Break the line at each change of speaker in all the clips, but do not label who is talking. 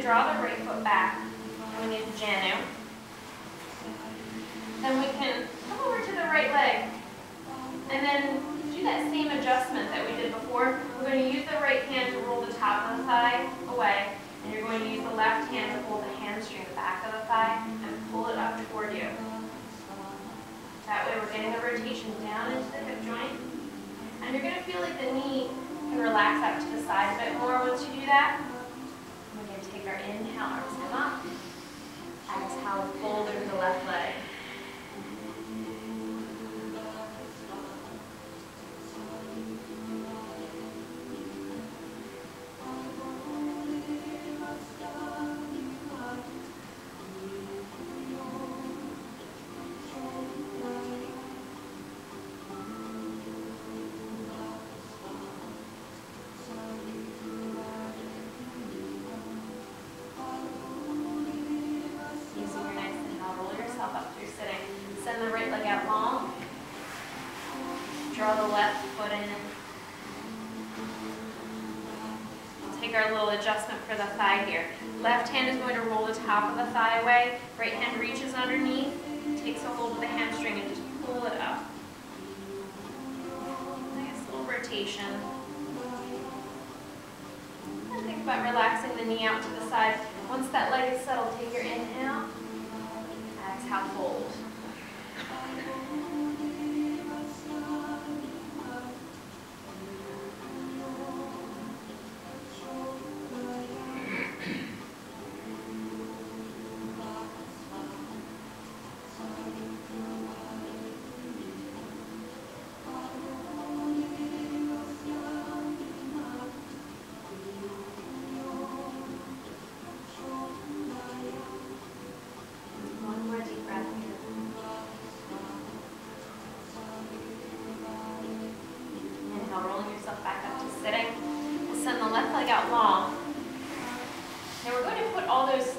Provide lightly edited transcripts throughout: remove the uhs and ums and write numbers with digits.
draw the right foot back, and we need Janu. Then we can come over to the right leg, and then do that same adjustment that we did before. We're going to use the right hand to roll the top of the thigh away, and you're going to use the left hand to hold the hamstring, the back of the thigh, and pull it up toward you. That way we're getting the rotation down into the hip joint, and you're going to feel like the knee can relax out to the side a bit more once you do that. We're going to take our inhale, arms come up. Exhale, fold over the left leg. Send the right leg out long. Draw the left foot in. We'll take our little adjustment for the thigh here. Left hand is going to roll the top of the thigh away. Right hand reaches underneath, takes a hold of the hamstring and just pull it up. Nice little rotation. And think about relaxing the knee out to the side. Once that leg is settled, take your inhale. Exhale, fold. Rolling yourself back up to sitting. We'll send the left leg out long. Now we're going to put all those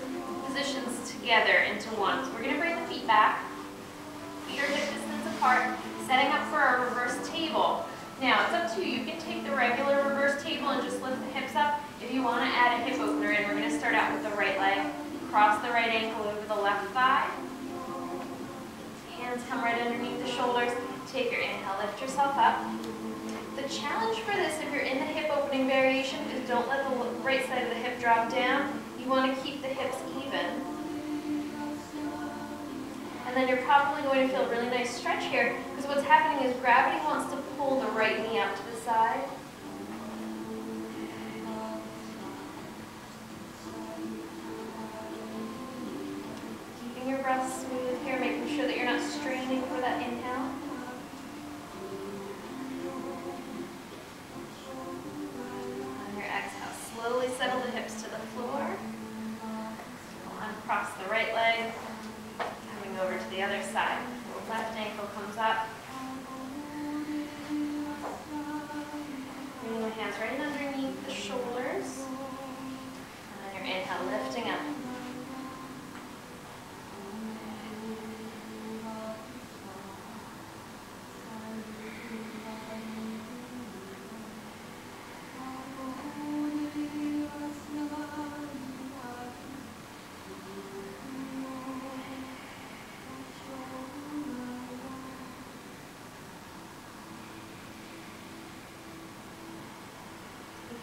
positions together into one. So we're going to bring the feet back. Feet are hip distance apart, setting up for our reverse table. Now it's up to you. You can take the regular reverse table and just lift the hips up. If you want to add a hip opener in, we're going to start out with the right leg. Cross the right ankle over the left thigh. Hands come right underneath the shoulders. Take your inhale, lift yourself up. The challenge for this, if you're in the hip opening variation, is don't let the right side of the hip drop down. You want to keep the hips even. And then you're probably going to feel a really nice stretch here, because what's happening is gravity wants to pull the right knee out to the side. Keeping your breath smooth here, making sure that you're not straining for that inhale. Slowly settle the hips to the floor. Uncross the right leg, coming over to the other side. The left ankle comes up. Bringing the hands right underneath the shoulders. And then your inhale, lifting up.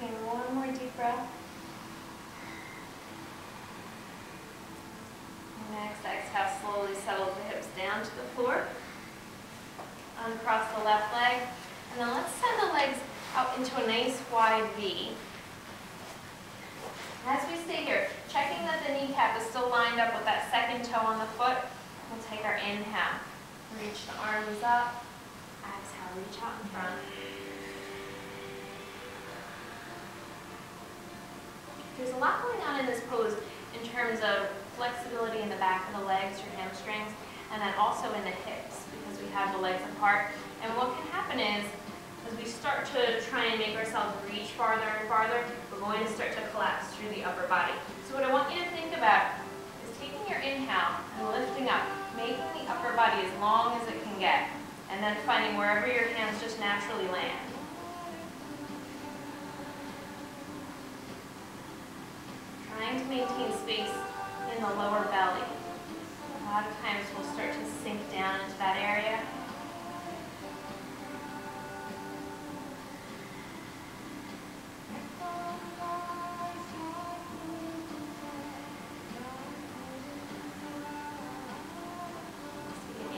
Taking one more deep breath. Next, exhale, slowly settle the hips down to the floor. Uncross the left leg. And then let's send the legs out into a nice wide V. As we stay here, checking that the kneecap is still lined up with that second toe on the foot, we'll take our inhale. Reach the arms up. Exhale, reach out in front. There's a lot going on in this pose in terms of flexibility in the back of the legs, your hamstrings, and then also in the hips, because we have the legs apart. And what can happen is, as we start to try and make ourselves reach farther and farther, we're going to start to collapse through the upper body. So what I want you to think about is taking your inhale and lifting up, making the upper body as long as it can get, and then finding wherever your hands just naturally land. trying to maintain space in the lower belly. A lot of times we'll start to sink down into that area.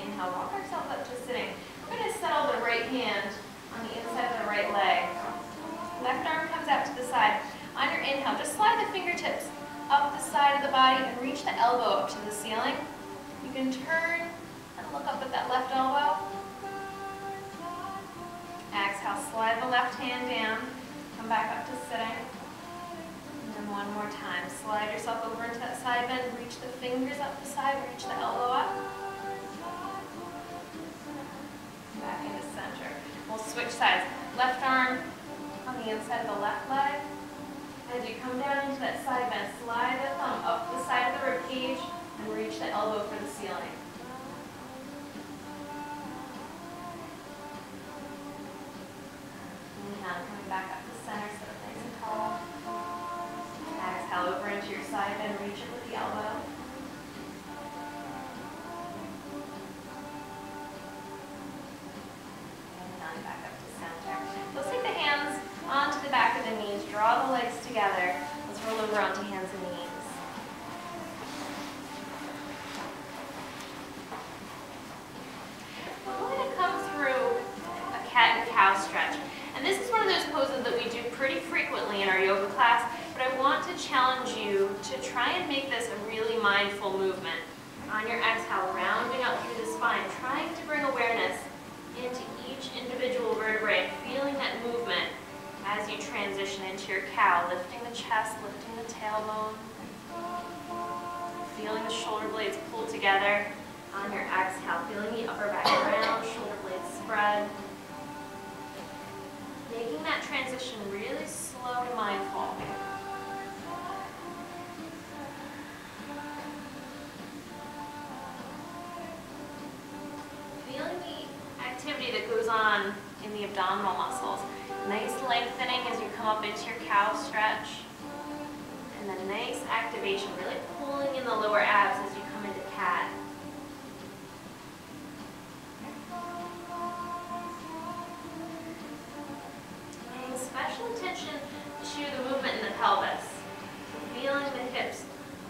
Inhale, walk ourselves up to sitting. We're going to settle the right hand on the inside of the right leg. Left arm comes out to the side. On your inhale, just slide the fingertips up the side of the body and reach the elbow up to the ceiling. You can turn and look up at that left elbow. Exhale, slide the left hand down. Come back up to sitting. And then one more time. Slide yourself over into that side bend. Reach the fingers up the side. Reach the elbow up. Back into center. We'll switch sides. Left arm on the inside of the left leg. As you come down into that side bend, slide the thumb up the side of the rib cage and reach the elbow for the ceiling. Inhale, coming back up to center, sit up nice and tall. Exhale, over into your side bend, reach it with the elbow. And back up to center. Let's take the hands onto the back of the knees, draw the legs together. Let's roll over onto hands and knees. We're going to come through a cat and cow stretch. And this is one of those poses that we do pretty frequently in our yoga class, but I want to challenge you to try and make this a really mindful movement. On your exhale, rounding up through the spine, trying to bring awareness into each individual vertebrae, feeling that movement as you transition into your cow, lifting the chest, lifting the tailbone, feeling the shoulder blades pull together. On your exhale, feeling the upper back round, shoulder blades spread. Making that transition really slow and mindful. Feeling the activity that goes on in the abdominal muscles. Nice lengthening as you come up into your cow stretch. And then nice activation, really pulling in the lower abs as you come into cat. Paying special attention to the movement in the pelvis. So feeling the hips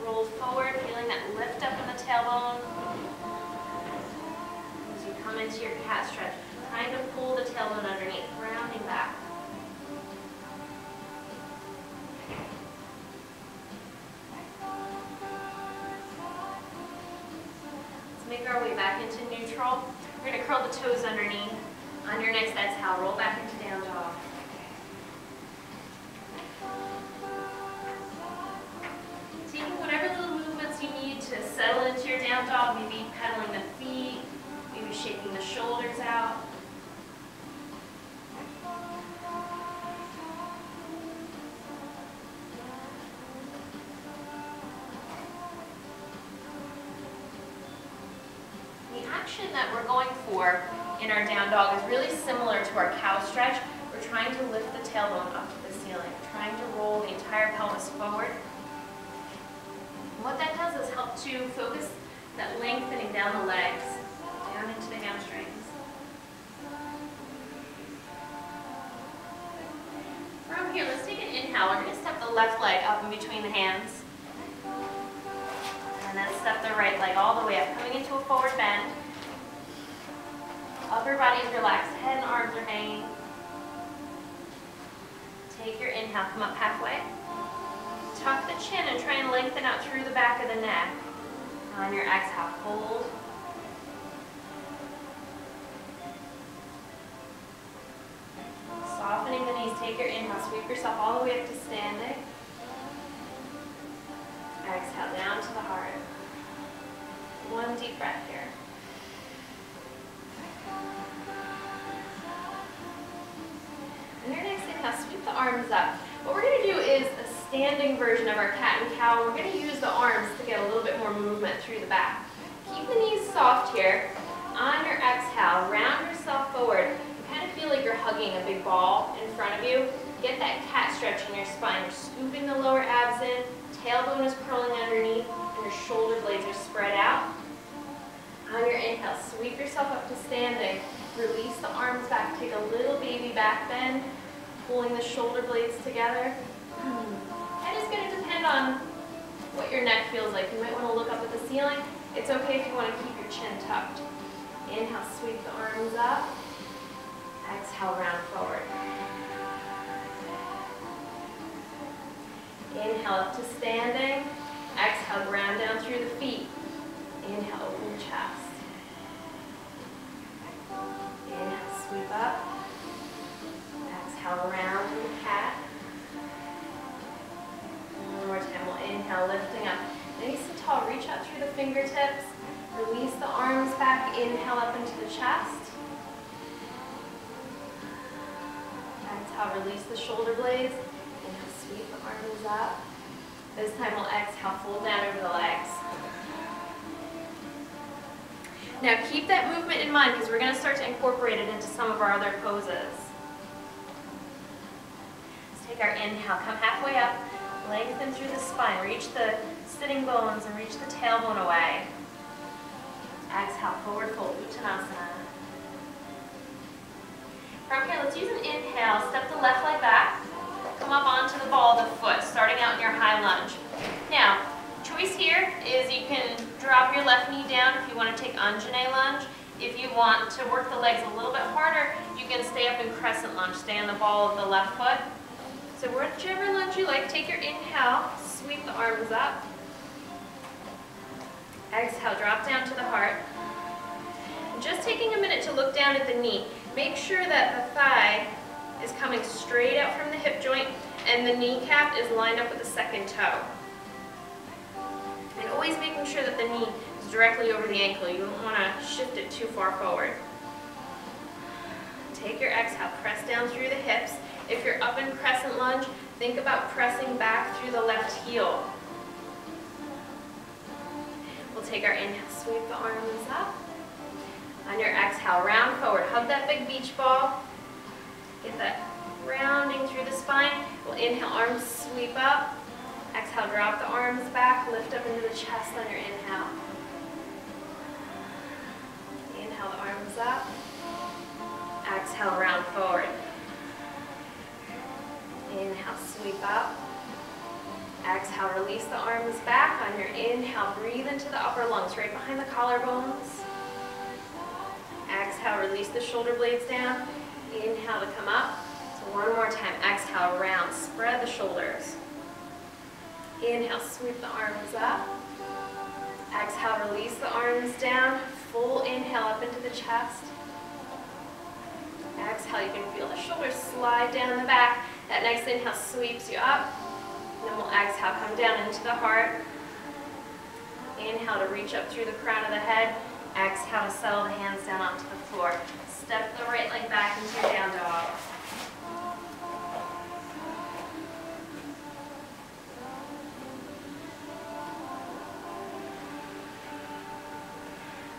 roll forward, feeling that lift up in the tailbone. As you come into your cat stretch, trying to pull the tailbone underneath, rounding back. Let's make our way back into neutral. We're going to curl the toes underneath. On your next exhale, roll back into down dog. Taking whatever little movements you need to settle into your down dog, maybe pedaling the feet, maybe shaking the shoulders out. That we're going for in our down dog is really similar to our cow stretch. We're trying to lift the tailbone up to the ceiling, trying to roll the entire pelvis forward. And what that does is help to focus that lengthening down the legs, down into the hamstrings. From here, let's take an inhale. We're going to step the left leg up in between the hands. And then step the right leg all the way up, coming into a forward bend. Upper body is relaxed, head and arms are hanging. Take your inhale, come up halfway. Tuck the chin and try and lengthen out through the back of the neck. On your exhale, hold. Softening the knees, take your inhale, sweep yourself all the way up to standing. Exhale, down to the heart. One deep breath here. And your next inhale, sweep the arms up. What we're going to do is a standing version of our cat and cow. We're going to use the arms to get a little bit more movement through the back. Keep the knees soft here. On your exhale, round yourself forward. You kind of feel like you're hugging a big ball in front of you. Get that cat stretch in your spine. You're scooping the lower abs in, tailbone is curling underneath, and your shoulder blades are spread out. On your inhale, sweep yourself up to standing. Release the arms back. Take a little baby back bend, pulling the shoulder blades together. And it's going to depend on what your neck feels like. You might want to look up at the ceiling. It's okay if you want to keep your chin tucked. Inhale, sweep the arms up. Exhale, round forward. Inhale up to standing. Exhale, ground down through the feet. Inhale, open the chest. Inhale, sweep up. Exhale, round to the cat. One more time, we'll inhale, lifting up. Nice and tall, reach out through the fingertips. Release the arms back, inhale up into the chest. Exhale, release the shoulder blades. Inhale, sweep the arms up. This time we'll exhale, fold down over the legs. Now keep that movement in mind because we're going to start to incorporate it into some of our other poses. Let's take our inhale, come halfway up, lengthen through the spine, reach the sitting bones and reach the tailbone away. Exhale, forward fold, Uttanasana. From here, let's use an inhale, step the left leg back, come up onto the ball of the foot, starting out in your high lunge. Now, choice here is you can drop your left knee down if you want to take Anjane lunge. If you want to work the legs a little bit harder, you can stay up in crescent lunge, stay on the ball of the left foot. So whichever lunge you like, take your inhale, sweep the arms up. Exhale, drop down to the heart. And just taking a minute to look down at the knee. Make sure that the thigh is coming straight out from the hip joint and the kneecap is lined up with the second toe. And always making sure that the knee is directly over the ankle. You don't want to shift it too far forward. Take your exhale, press down through the hips. If you're up in crescent lunge, think about pressing back through the left heel. We'll take our inhale, sweep the arms up. On your exhale, round forward. Hug that big beach ball. Get that rounding through the spine. We'll inhale, arms sweep up. Exhale, drop the arms back, lift up into the chest on your inhale. Inhale, the arms up. Exhale, round forward. Inhale, sweep up. Exhale, release the arms back. On your inhale, breathe into the upper lungs, right behind the collarbones. Exhale, release the shoulder blades down. Inhale to come up. So one more time. Exhale, round. Spread the shoulders. Inhale, sweep the arms up. Exhale, release the arms down. Full inhale up into the chest. Exhale, you can feel the shoulders slide down the back. That next inhale sweeps you up. And then we'll exhale, come down into the heart. Inhale to reach up through the crown of the head. Exhale to settle the hands down onto the floor. Step the right leg back into your down dog.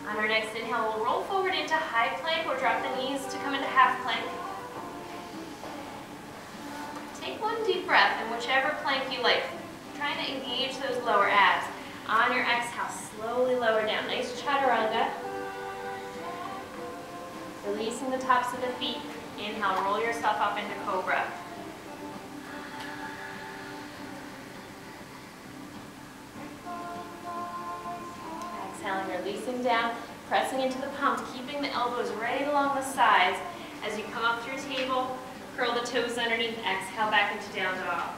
On our next inhale, we'll roll forward into high plank or drop the knees to come into half plank. Take one deep breath in whichever plank you like. Trying to engage those lower abs. On your exhale, slowly lower down. Nice chaturanga. Releasing the tops of the feet. Inhale, roll yourself up into cobra. Exhaling, releasing down, pressing into the palms, keeping the elbows right along the sides. As you come up through table, curl the toes underneath, exhale back into down dog.